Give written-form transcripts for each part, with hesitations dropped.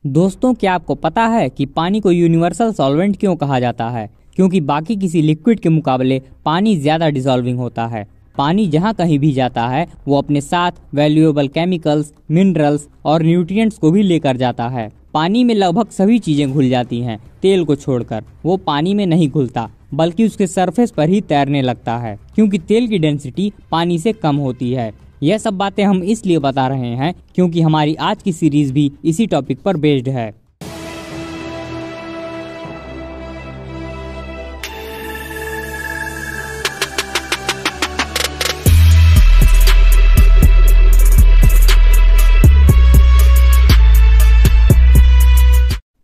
दोस्तों, क्या आपको पता है कि पानी को यूनिवर्सल सॉल्वेंट क्यों कहा जाता है? क्योंकि बाकी किसी लिक्विड के मुकाबले पानी ज्यादा डिसॉल्विंग होता है। पानी जहाँ कहीं भी जाता है वो अपने साथ वैल्यूएबल केमिकल्स, मिनरल्स और न्यूट्रिएंट्स को भी लेकर जाता है। पानी में लगभग सभी चीजें घुल जाती हैं, तेल को छोड़कर। वो पानी में नहीं घुलता बल्कि उसके सरफेस पर ही तैरने लगता है, क्योंकि तेल की डेंसिटी पानी से कम होती है। यह सब बातें हम इसलिए बता रहे हैं क्योंकि हमारी आज की सीरीज भी इसी टॉपिक पर बेस्ड है।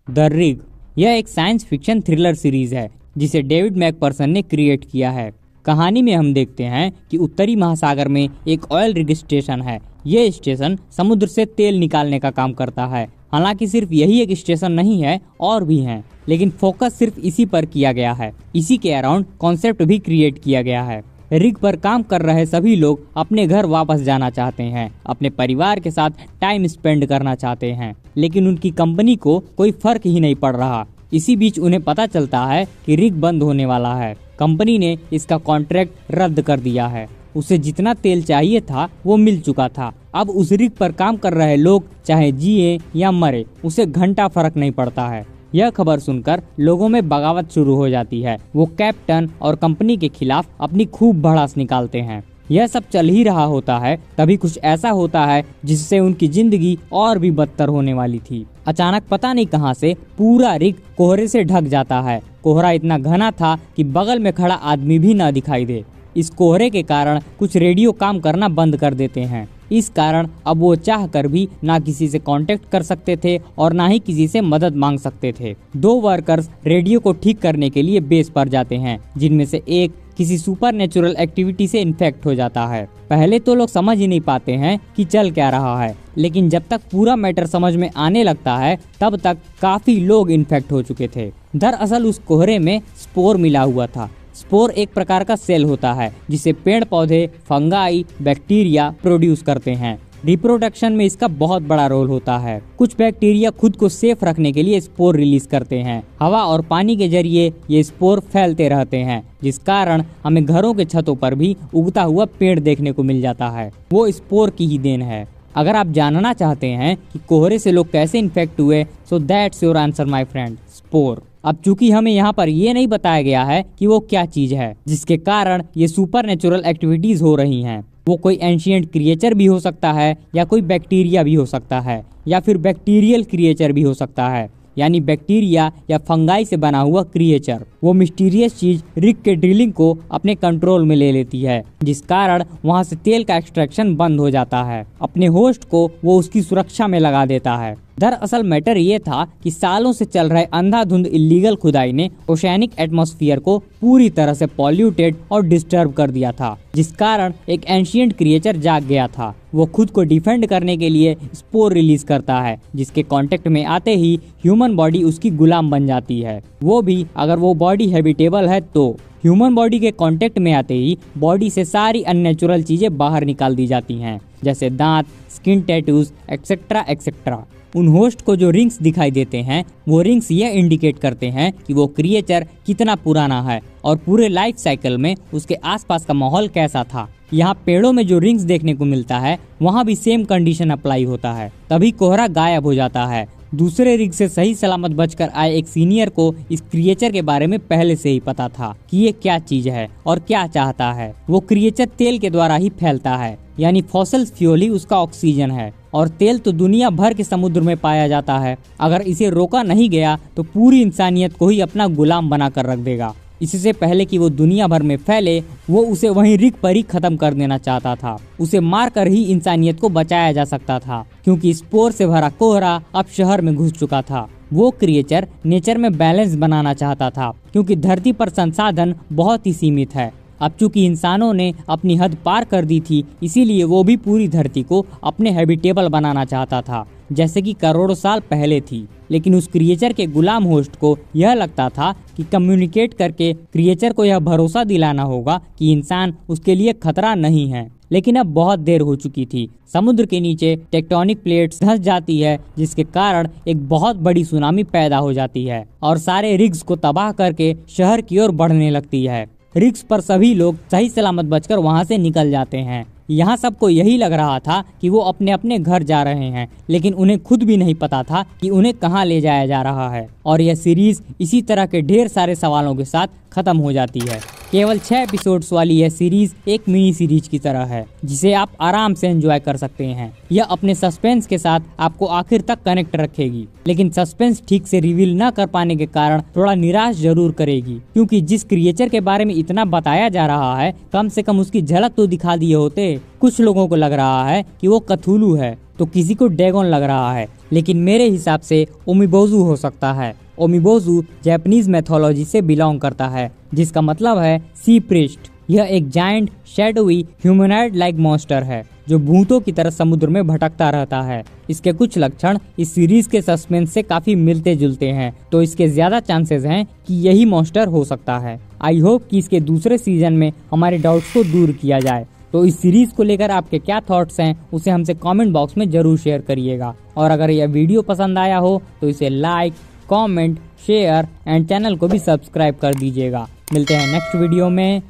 द रिग यह एक साइंस फिक्शन थ्रिलर सीरीज है जिसे डेविड मैकपर्सन ने क्रिएट किया है। कहानी में हम देखते हैं कि उत्तरी महासागर में एक ऑयल रिग स्टेशन है। यह स्टेशन समुद्र से तेल निकालने का काम करता है। हालांकि सिर्फ यही एक स्टेशन नहीं है, और भी हैं, लेकिन फोकस सिर्फ इसी पर किया गया है। इसी के अराउंड कॉन्सेप्ट भी क्रिएट किया गया है। रिग पर काम कर रहे सभी लोग अपने घर वापस जाना चाहते हैं, अपने परिवार के साथ टाइम स्पेंड करना चाहते हैं, लेकिन उनकी कंपनी को कोई फर्क ही नहीं पड़ रहा। इसी बीच उन्हें पता चलता है कि रिग बंद होने वाला है। कंपनी ने इसका कॉन्ट्रैक्ट रद्द कर दिया है। उसे जितना तेल चाहिए था वो मिल चुका था। अब उस रिग पर काम कर रहे लोग चाहे जिए या मरे, उसे घंटा फर्क नहीं पड़ता है। यह खबर सुनकर लोगों में बगावत शुरू हो जाती है। वो कैप्टन और कंपनी के खिलाफ अपनी खूब भड़ास निकालते हैं। यह सब चल ही रहा होता है, तभी कुछ ऐसा होता है जिससे उनकी जिंदगी और भी बदतर होने वाली थी। अचानक पता नहीं कहां से पूरा रिग कोहरे से ढक जाता है। कोहरा इतना घना था कि बगल में खड़ा आदमी भी न दिखाई दे। इस कोहरे के कारण कुछ रेडियो काम करना बंद कर देते हैं। इस कारण अब वो चाह कर भी ना किसी से कांटेक्ट कर सकते थे और ना ही किसी से मदद मांग सकते थे। दो वर्कर्स रेडियो को ठीक करने के लिए बेस पर जाते हैं, जिनमें से एक किसी सुपरनेचुरल एक्टिविटी से इन्फेक्ट हो जाता है। पहले तो लोग समझ ही नहीं पाते हैं कि चल क्या रहा है, लेकिन जब तक पूरा मैटर समझ में आने लगता है तब तक काफी लोग इन्फेक्ट हो चुके थे। दरअसल उस कोहरे में स्पोर मिला हुआ था। स्पोर एक प्रकार का सेल होता है जिसे पेड़ पौधे, फंगाई, बैक्टीरिया प्रोड्यूस करते हैं। रिप्रोडक्शन में इसका बहुत बड़ा रोल होता है। कुछ बैक्टीरिया खुद को सेफ रखने के लिए स्पोर रिलीज करते हैं। हवा और पानी के जरिए ये स्पोर फैलते रहते हैं, जिस कारण हमें घरों के छतों पर भी उगता हुआ पेड़ देखने को मिल जाता है। वो स्पोर की ही देन है। अगर आप जानना चाहते हैं कि कोहरे से लोग कैसे इन्फेक्ट हुए, so that's your answer my friend, spore. अब चूंकि हमें यहाँ पर ये नहीं बताया गया है कि वो क्या चीज है जिसके कारण ये सुपरनेचुरल एक्टिविटीज हो रही हैं। वो कोई एंशिएंट क्रिएचर भी हो सकता है, या कोई बैक्टीरिया भी हो सकता है, या फिर बैक्टीरियल क्रिएचर भी हो सकता है, यानी बैक्टीरिया या फंगाई से बना हुआ क्रिएचर। वो मिस्टीरियस चीज रिग के ड्रिलिंग को अपने कंट्रोल में ले लेती है, जिस कारण वहां से तेल का एक्सट्रैक्शन बंद हो जाता है। अपने होस्ट को वो उसकी सुरक्षा में लगा देता है। दरअसल मैटर ये था कि सालों से चल रहे अंधाधुंध इलीगल खुदाई ने ओशियानिक एटमॉस्फेयर को पूरी तरह से पॉल्यूटेड और डिस्टर्ब कर दिया था, जिस कारण एक एंशिएंट क्रिएचर जाग गया था। वो खुद को डिफेंड करने के लिए स्पोर रिलीज करता है, जिसके कांटेक्ट में आते ही ह्यूमन बॉडी उसकी गुलाम बन जाती है। वो भी अगर वो बॉडी हैबिटेबल है तो। ह्यूमन बॉडी के कांटेक्ट में आते ही बॉडी से सारी अननेचुरल चीजें बाहर निकाल दी जाती हैं, जैसे दांत, स्किन टैटूज, एक्सेट्रा एक्सेट्रा। उन होस्ट को जो रिंग्स दिखाई देते हैं, वो रिंग्स यह इंडिकेट करते हैं कि वो क्रिएचर कितना पुराना है और पूरे लाइफ साइकिल में उसके आसपास का माहौल कैसा था। यहाँ पेड़ों में जो रिंग्स देखने को मिलता है, वहाँ भी सेम कंडीशन अप्लाई होता है। तभी कोहरा गायब हो जाता है। दूसरे रिग से सही सलामत बचकर आए एक सीनियर को इस क्रिएचर के बारे में पहले से ही पता था कि ये क्या चीज है और क्या चाहता है। वो क्रिएचर तेल के द्वारा ही फैलता है, यानी फॉसिल फ्यूल ही उसका ऑक्सीजन है, और तेल तो दुनिया भर के समुद्र में पाया जाता है। अगर इसे रोका नहीं गया तो पूरी इंसानियत को ही अपना गुलाम बनाकर रख देगा। इससे पहले कि वो दुनिया भर में फैले, वो उसे वहीं रिग पर ही खत्म कर देना चाहता था। उसे मारकर ही इंसानियत को बचाया जा सकता था, क्योंकि स्पोर से भरा कोहरा अब शहर में घुस चुका था। वो क्रिएचर नेचर में बैलेंस बनाना चाहता था, क्योंकि धरती पर संसाधन बहुत ही सीमित है। अब चूंकि इंसानों ने अपनी हद पार कर दी थी, इसीलिए वो भी पूरी धरती को अपने हैबिटेबल बनाना चाहता था, जैसे कि करोड़ों साल पहले थी। लेकिन उस क्रिएचर के गुलाम होस्ट को यह लगता था कि कम्युनिकेट करके क्रिएचर को यह भरोसा दिलाना होगा कि इंसान उसके लिए खतरा नहीं है। लेकिन अब बहुत देर हो चुकी थी। समुद्र के नीचे टेक्टोनिक प्लेट्स धंस जाती है, जिसके कारण एक बहुत बड़ी सुनामी पैदा हो जाती है और सारे रिग्स को तबाह करके शहर की ओर बढ़ने लगती है। रिग्स पर सभी लोग सही सलामत बचकर वहां से निकल जाते हैं। यहाँ सबको यही लग रहा था कि वो अपने अपने घर जा रहे हैं, लेकिन उन्हें खुद भी नहीं पता था कि उन्हें कहाँ ले जाया जा रहा है। और यह सीरीज इसी तरह के ढेर सारे सवालों के साथ खत्म हो जाती है। केवल 6 एपिसोड्स वाली यह सीरीज एक मिनी सीरीज की तरह है, जिसे आप आराम से एंजॉय कर सकते हैं। यह अपने सस्पेंस के साथ आपको आखिर तक कनेक्ट रखेगी, लेकिन सस्पेंस ठीक से रिवील न कर पाने के कारण थोड़ा निराश जरूर करेगी, क्योंकि जिस क्रिएचर के बारे में इतना बताया जा रहा है, कम से कम उसकी झलक तो दिखा दिए होते। कुछ लोगों को लग रहा है कि वो कथुलू है, तो किसी को डैगोन लग रहा है, लेकिन मेरे हिसाब से ओमिबोजू हो सकता है। ओमिबोजू जापानीज मैथोलॉजी से बिलोंग करता है, जिसका मतलब है सी प्रिस्ट। यह एक जायंट शैडोवी ह्यूमनॉइड लाइक मॉन्स्टर है, जो भूतों की तरह समुद्र में भटकता रहता है। इसके कुछ लक्षण इस सीरीज के सस्पेंस से काफी मिलते जुलते हैं, तो इसके ज्यादा चांसेस हैं कि यही मॉन्स्टर हो सकता है। आई होप कि इसके दूसरे सीजन में हमारे डाउट्स को दूर किया जाए। तो इस सीरीज को लेकर आपके क्या थॉट्स हैं, उसे हमसे कमेंट बॉक्स में जरूर शेयर करिएगा। और अगर यह वीडियो पसंद आया हो तो इसे like, comment, share and channel को भी सब्सक्राइब कर दीजिएगा। मिलते हैं नेक्स्ट वीडियो में।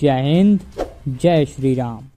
जय हिंद, जय श्री राम।